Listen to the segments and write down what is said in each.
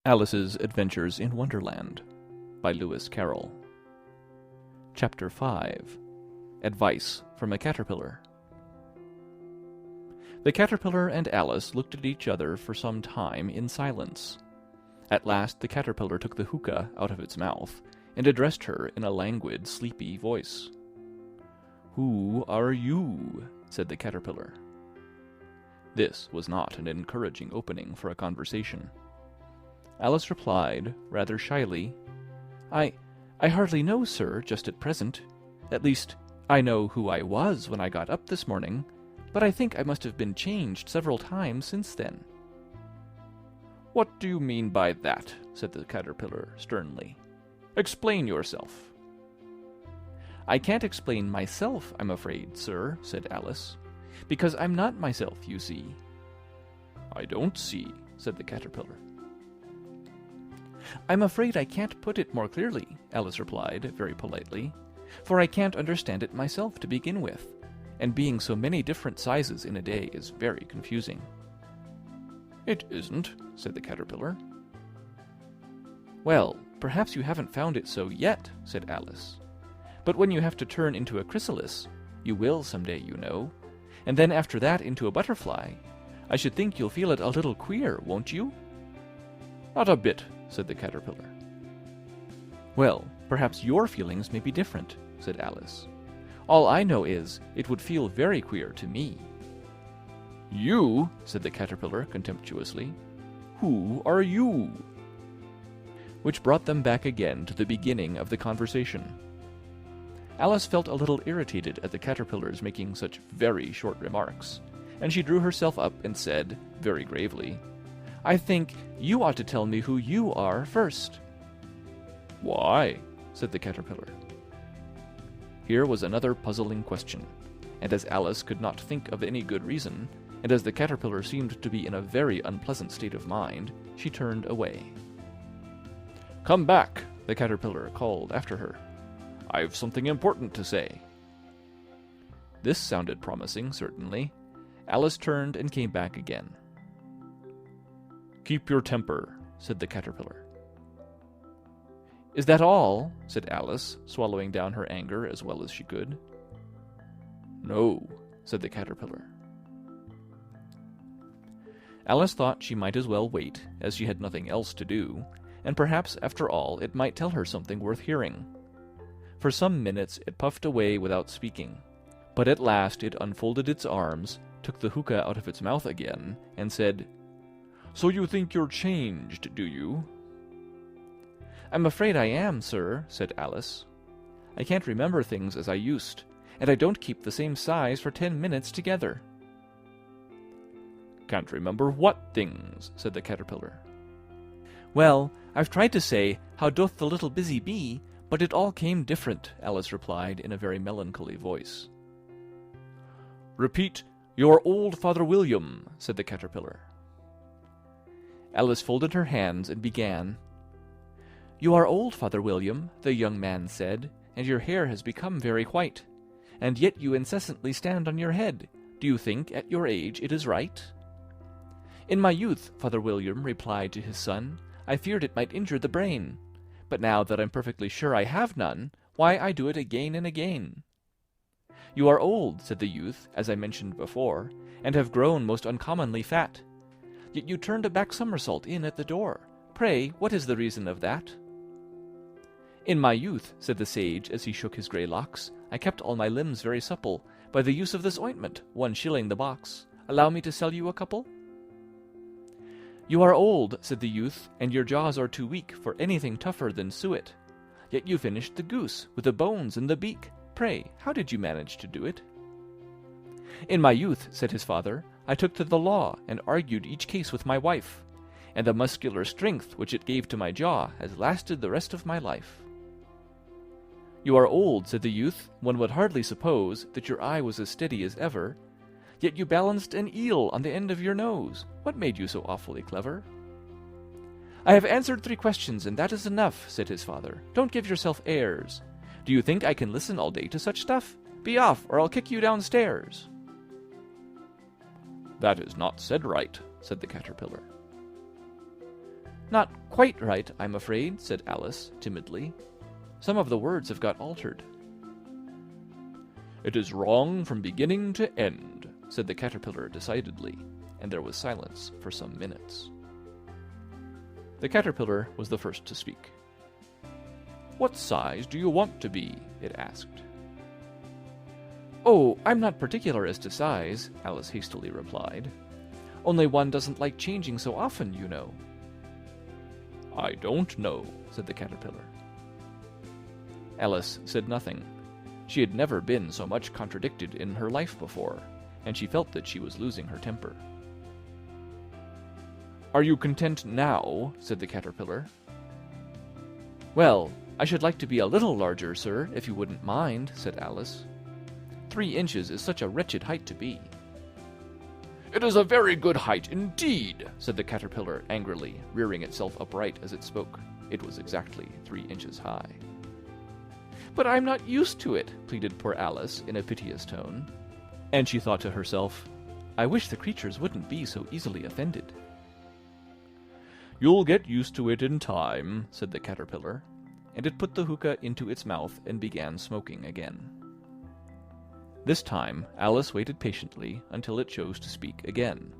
Alice's Adventures in Wonderland by Lewis Carroll. Chapter 5. Advice from a Caterpillar. The caterpillar and Alice looked at each other for some time in silence. At last the caterpillar took the hookah out of its mouth and addressed her in a languid, sleepy voice. "Who are you?" said the caterpillar. This was not an encouraging opening for a conversation. Alice replied, rather shyly, I hardly know, sir, just at present. At least, I know who I was when I got up this morning, but I think I must have been changed several times since then." "What do you mean by that?" said the caterpillar sternly. "Explain yourself." "I can't explain myself, I'm afraid, sir," said Alice, "because I'm not myself, you see." "I don't see," said the caterpillar. "I'm afraid I can't put it more clearly," Alice replied, very politely, "for I can't understand it myself to begin with, and being so many different sizes in a day is very confusing." "It isn't," said the caterpillar. "Well, perhaps you haven't found it so yet," said Alice. "But when you have to turn into a chrysalis, you will someday, you know, and then after that into a butterfly, I should think you'll feel it a little queer, won't you?" "Not a bit," said the caterpillar. "Well, perhaps your feelings may be different," said Alice. "All I know is, it would feel very queer to me." "You?" said the caterpillar contemptuously. "Who are you?" Which brought them back again to the beginning of the conversation. Alice felt a little irritated at the caterpillar's making such very short remarks, and she drew herself up and said, very gravely, "I think you ought to tell me who you are first." "Why?" said the caterpillar. Here was another puzzling question, and as Alice could not think of any good reason, and as the caterpillar seemed to be in a very unpleasant state of mind, she turned away. "Come back," the caterpillar called after her. "I've something important to say." This sounded promising, certainly. Alice turned and came back again. "Keep your temper," said the caterpillar. "Is that all?" said Alice, swallowing down her anger as well as she could. "No," said the caterpillar. Alice thought she might as well wait, as she had nothing else to do, and perhaps, after all, it might tell her something worth hearing. For some minutes it puffed away without speaking, but at last it unfolded its arms, took the hookah out of its mouth again, and said, "So you think you're changed, do you?" "I'm afraid I am, sir," said Alice. "I can't remember things as I used, and I don't keep the same size for 10 minutes together." "Can't remember what things?" said the caterpillar. "Well, I've tried to say, 'How doth the little busy bee?' but it all came different," Alice replied in a very melancholy voice. "Repeat, 'Your old Father William,'" said the caterpillar. Alice folded her hands and began. "You are old, Father William," the young man said, "and your hair has become very white. And yet you incessantly stand on your head. Do you think, at your age, it is right?" "In my youth," Father William replied to his son, "I feared it might injure the brain. But now that I'm perfectly sure I have none, why, I do it again and again." "You are old," said the youth, as I mentioned before, "and have grown most uncommonly fat. Yet you turned a back somersault in at the door. Pray, what is the reason of that?" "In my youth," said the sage, as he shook his grey locks, "I kept all my limbs very supple, by the use of this ointment, 1 shilling the box. Allow me to sell you a couple?" "You are old," said the youth, "and your jaws are too weak for anything tougher than suet. Yet you finished the goose, with the bones and the beak. Pray, how did you manage to do it?" "In my youth," said his father, "I took to the law, and argued each case with my wife, and the muscular strength which it gave to my jaw has lasted the rest of my life." "You are old," said the youth, "one would hardly suppose that your eye was as steady as ever. Yet you balanced an eel on the end of your nose. What made you so awfully clever?" "I have answered 3 questions, and that is enough," said his father. "Don't give yourself airs. Do you think I can listen all day to such stuff? Be off, or I'll kick you downstairs." "That is not said right," said the caterpillar. Not quite right, I'm afraid, said Alice, timidly. Some of the words have got altered. It is wrong from beginning to end, said the caterpillar decidedly, and there was silence for some minutes. The caterpillar was the first to speak. What size do you want to be? It asked. Oh, I'm not particular as to size, Alice hastily replied. Only one doesn't like changing so often, you know. I don't know, said the caterpillar. Alice said nothing. She had never been so much contradicted in her life before, and she felt that she was losing her temper. Are you content now? Said the caterpillar. Well, I should like to be a little larger, sir, if you wouldn't mind, said Alice. 3 inches is such a wretched height to be. It is a very good height indeed, said the caterpillar angrily, rearing itself upright as it spoke. It was exactly 3 inches high. But I'm not used to it, pleaded poor Alice in a piteous tone. And she thought to herself, I wish the creatures wouldn't be so easily offended. You'll get used to it in time, said the caterpillar, and it put the hookah into its mouth and began smoking again. This time, Alice waited patiently until it chose to speak again.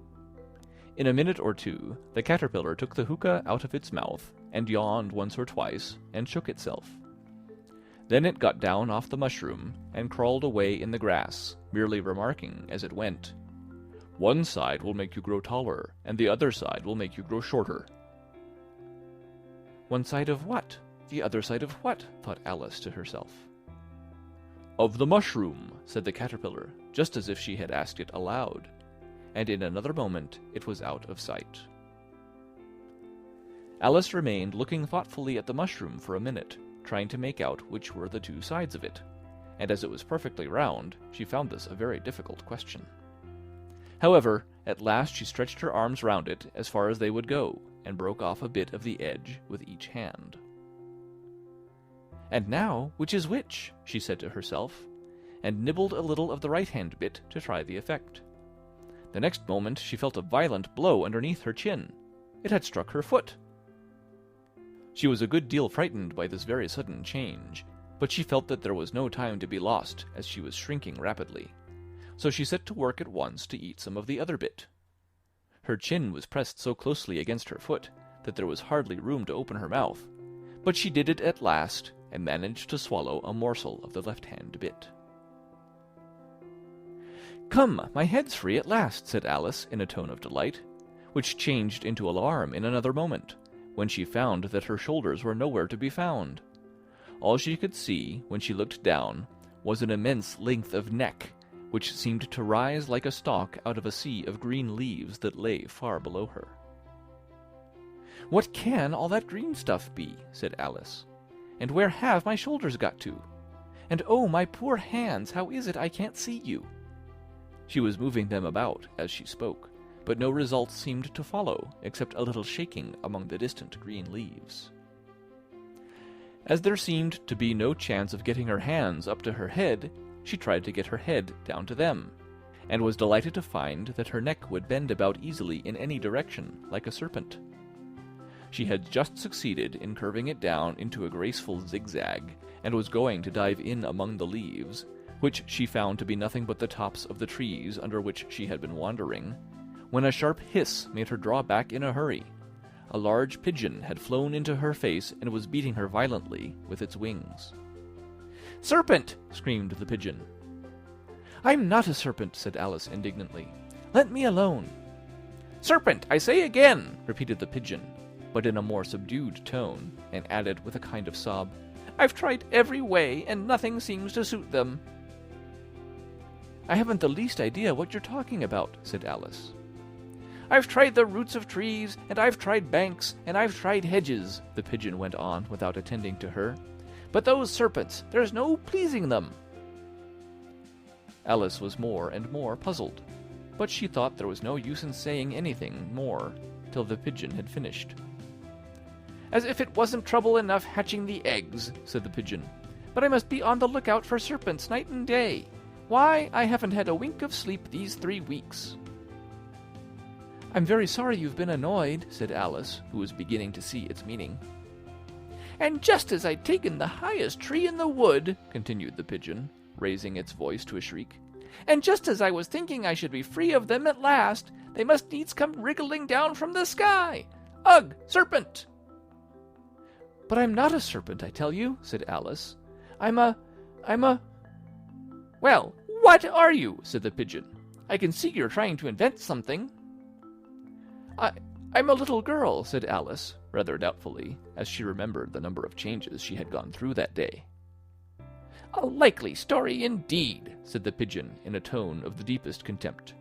In a minute or two, the caterpillar took the hookah out of its mouth and yawned once or twice and shook itself. Then it got down off the mushroom and crawled away in the grass, merely remarking as it went, One side will make you grow taller, and the other side will make you grow shorter. One side of what? The other side of what? Thought Alice to herself. Of the mushroom, said the caterpillar, just as if she had asked it aloud, and in another moment it was out of sight. Alice remained looking thoughtfully at the mushroom for a minute, trying to make out which were the 2 sides of it, and as it was perfectly round, she found this a very difficult question. However, at last she stretched her arms round it as far as they would go, and broke off a bit of the edge with each hand. And now, which is which? She said to herself, and nibbled a little of the right-hand bit to try the effect. The next moment she felt a violent blow underneath her chin. It had struck her foot. She was a good deal frightened by this very sudden change, but she felt that there was no time to be lost, as she was shrinking rapidly. So she set to work at once to eat some of the other bit. Her chin was pressed so closely against her foot that there was hardly room to open her mouth, but she did it at last, and managed to swallow a morsel of the left-hand bit. Come, my head's free at last, said Alice in a tone of delight, which changed into alarm in another moment, when she found that her shoulders were nowhere to be found. All she could see, when she looked down, was an immense length of neck, which seemed to rise like a stalk out of a sea of green leaves that lay far below her. What can all that green stuff be? Said Alice. And where have my shoulders got to? And oh, my poor hands, how is it I can't see you? She was moving them about as she spoke, but no result seemed to follow, except a little shaking among the distant green leaves. As there seemed to be no chance of getting her hands up to her head, she tried to get her head down to them, and was delighted to find that her neck would bend about easily in any direction, like a serpent. She had just succeeded in curving it down into a graceful zigzag, and was going to dive in among the leaves, which she found to be nothing but the tops of the trees under which she had been wandering, when a sharp hiss made her draw back in a hurry. A large pigeon had flown into her face and was beating her violently with its wings. "Serpent!" screamed the pigeon. "I'm not a serpent," said Alice indignantly. "Let me alone." "Serpent, I say again!" repeated the pigeon, but in a more subdued tone, and added with a kind of sob, "I've tried every way, and nothing seems to suit them." "I haven't the least idea what you're talking about," said Alice. "I've tried the roots of trees, and I've tried banks, and I've tried hedges," the pigeon went on without attending to her. "But those serpents, there's no pleasing them." Alice was more and more puzzled, but she thought there was no use in saying anything more till the pigeon had finished. "As if it wasn't trouble enough hatching the eggs," said the pigeon. "But I must be on the lookout for serpents night and day. Why, I haven't had a wink of sleep these 3 weeks." "I'm very sorry you've been annoyed," said Alice, who was beginning to see its meaning. "And just as I'd taken the highest tree in the wood," continued the pigeon, raising its voice to a shriek, "and just as I was thinking I should be free of them at last, they must needs come wriggling down from the sky. Ugh, serpent!" "But I'm not a serpent, I tell you," said Alice. I'm a... "Well, what are you?" said the pigeon. "I can see you're trying to invent something." I'm a little girl," said Alice, rather doubtfully, as she remembered the number of changes she had gone through that day. "A likely story indeed," said the pigeon in a tone of the deepest contempt.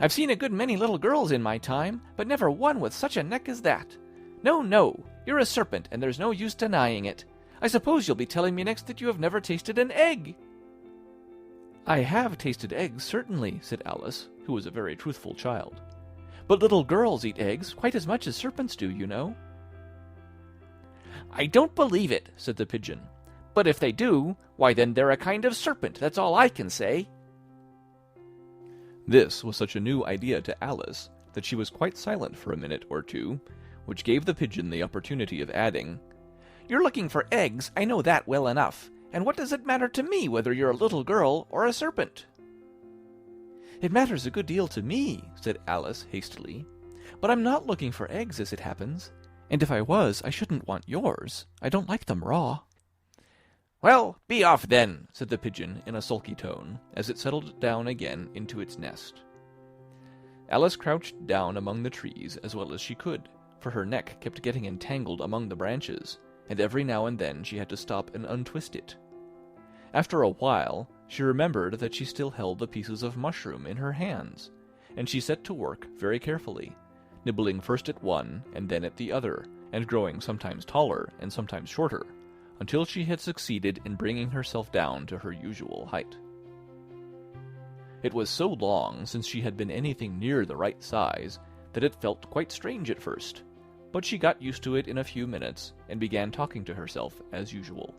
"I've seen a good many little girls in my time, but never one with such a neck as that. No, no, you're a serpent, and there's no use denying it. I suppose you'll be telling me next that you have never tasted an egg." "I have tasted eggs, certainly," said Alice, who was a very truthful child. "But little girls eat eggs quite as much as serpents do, you know." "I don't believe it," said the pigeon. "But if they do, why then they're a kind of serpent, that's all I can say." This was such a new idea to Alice that she was quite silent for a minute or two, which gave the pigeon the opportunity of adding, "You're looking for eggs, I know that well enough, and what does it matter to me whether you're a little girl or a serpent?" "It matters a good deal to me," said Alice hastily, "but I'm not looking for eggs as it happens, and if I was, I shouldn't want yours. I don't like them raw." "Well, be off then," said the pigeon in a sulky tone, as it settled down again into its nest. Alice crouched down among the trees as well as she could, for her neck kept getting entangled among the branches, and every now and then she had to stop and untwist it. After a while, she remembered that she still held the pieces of mushroom in her hands, and she set to work very carefully, nibbling first at one and then at the other, and growing sometimes taller and sometimes shorter, until she had succeeded in bringing herself down to her usual height. It was so long since she had been anything near the right size that it felt quite strange at first, but she got used to it in a few minutes and began talking to herself as usual.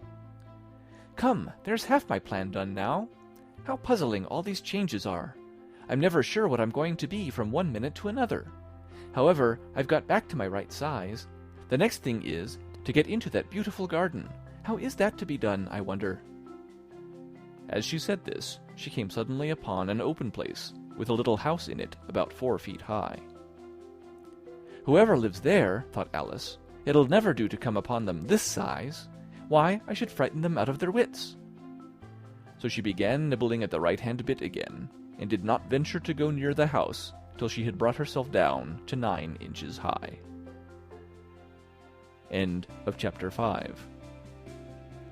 "Come, there's half my plan done now. How puzzling all these changes are. I'm never sure what I'm going to be from one minute to another. However, I've got back to my right size. The next thing is to get into that beautiful garden. How is that to be done, I wonder?" As she said this, she came suddenly upon an open place, with a little house in it about 4 feet high. "Whoever lives there," thought Alice, "it'll never do to come upon them this size. Why, I should frighten them out of their wits." So she began nibbling at the right-hand bit again, and did not venture to go near the house till she had brought herself down to 9 inches high. End of Chapter 5.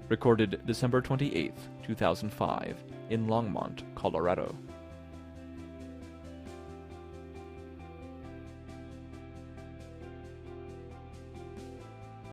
Recorded December 28th, 2005, in Longmont, Colorado.